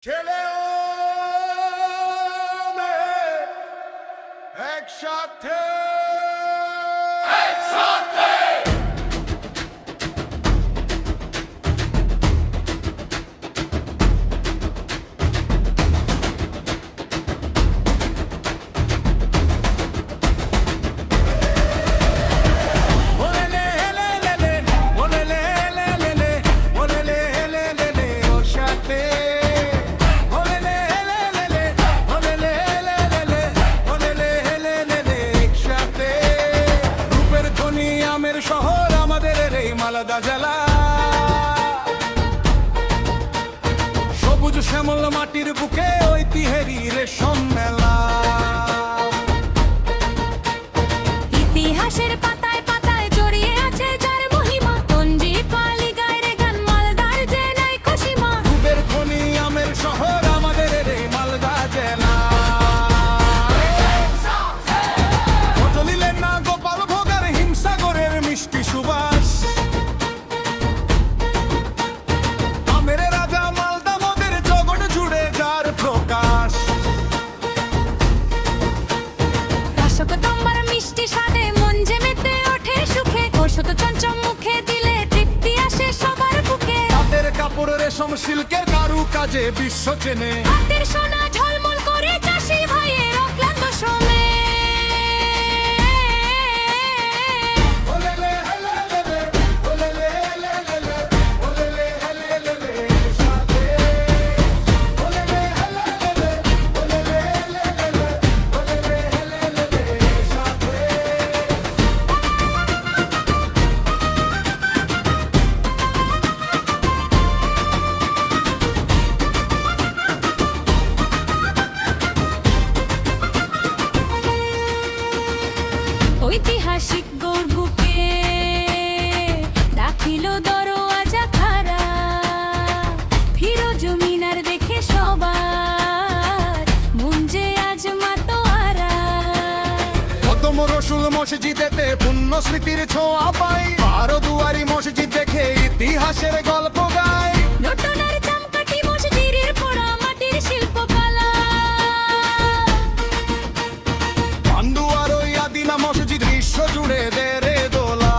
ছেলেও মেয়ে একসাথে একসাথে শহর আমাদের এই মালদা জেলা, সবুজ শ্যামল মাটির বুকে ঐতিহ্যেরই রেশম মেলা। ইতিহাসের পাতায় পাতায় জড়িয়ে আছে যার মহিমা, তঞ্জি পালি গায়ের গান মালদার যে নাই খুশিমা। রূপের খনি আমের শহর আমাদের এই মালদা জেলা। চলিলেন না গোপাল ভোগের হিমসাগরের মিষ্টি সুবাস, আমের রাজা মালদা মোদের জগৎ জুড়ে যার প্রকাশ। রসক তোমার মিষ্টি স্বাদে মন যে মেতে ওঠে সুখে, ওষুধ চঞ্চম মুখে দিলে তৃপ্তি আসে সবার বুকে। তাদের কাপড় রেশম সিল্কের কারু কাজে বিশ্ব চেনে, হাতের সোনা ঝলমল করে চাষি ভাইয়ের অক্লান্ত শ্রমে। ঐতিহাসিক গর্বকে দাখিল দরওয়াজা খারা, ফিরোজ মিনার দেখে সবার মন যে আজ মাতোয়ারা। কদম রসুল মসজিদেতে পুণ্য স্মৃতির ছোঁয়া পাই, বারো দুয়ারি মসজিদ দেখে ইতিহাসের গল্প গায়। নতুনের চামকাঠি মসজিদের পোড়া মাটির শিল্পকলা, পান্ডুয়ার ওই আদিনা মসজিদ বিশ্ব জুড়ে দেরে দোলা।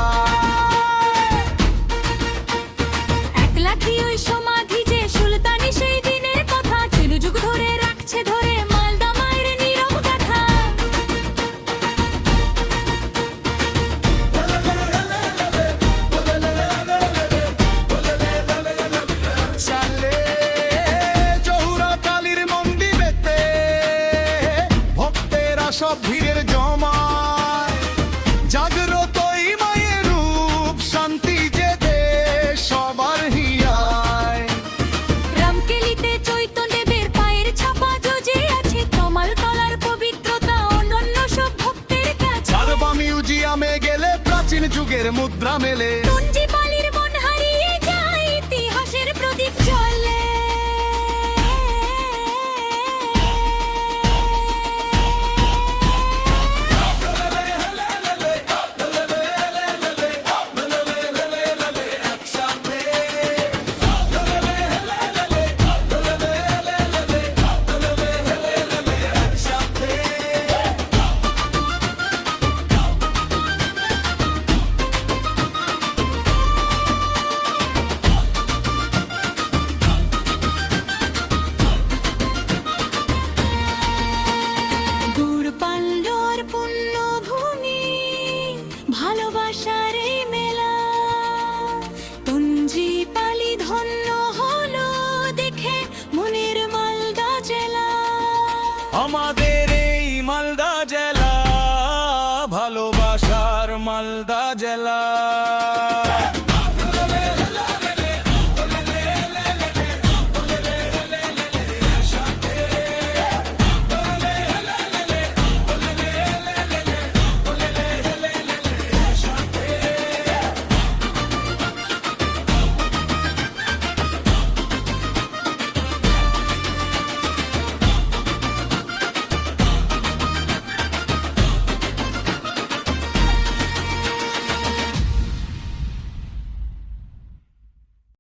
এক লাঠি ওই সমাধি যে সুলতানি সেই দিনের কথা, চিরযুগ ধরে রাখছে ধরে মালদা মায়ের নীরব গাথা। চালে জহুরা কালীর মন্দিরেতে ভক্তেরা সব ভিড়ের জমায়, জাগ্রত এই মায়ের রূপ শান্তি যে দেশ সবার হিয়ায়। রামকেলিতে চৈতন্যদেবের পায়ের ছাপা জজে আছে, তমাল তলার পবিত্রতা অনন্য সব ভক্তের কাছে। সারবা মিউজিয়ামে গেলে প্রাচীন যুগের মুদ্রা মেলে, তঞ্জি পালির মন হারিয়ে যায় ইতিহাসের প্রদীপ জ্বলে। দূর পাল্লোর পুণ্যভূমি ভালোবাসার এই মেলা, তঞ্জি পালি ধন্য হলো দেখে মনের মালদা জেলা। আমাদের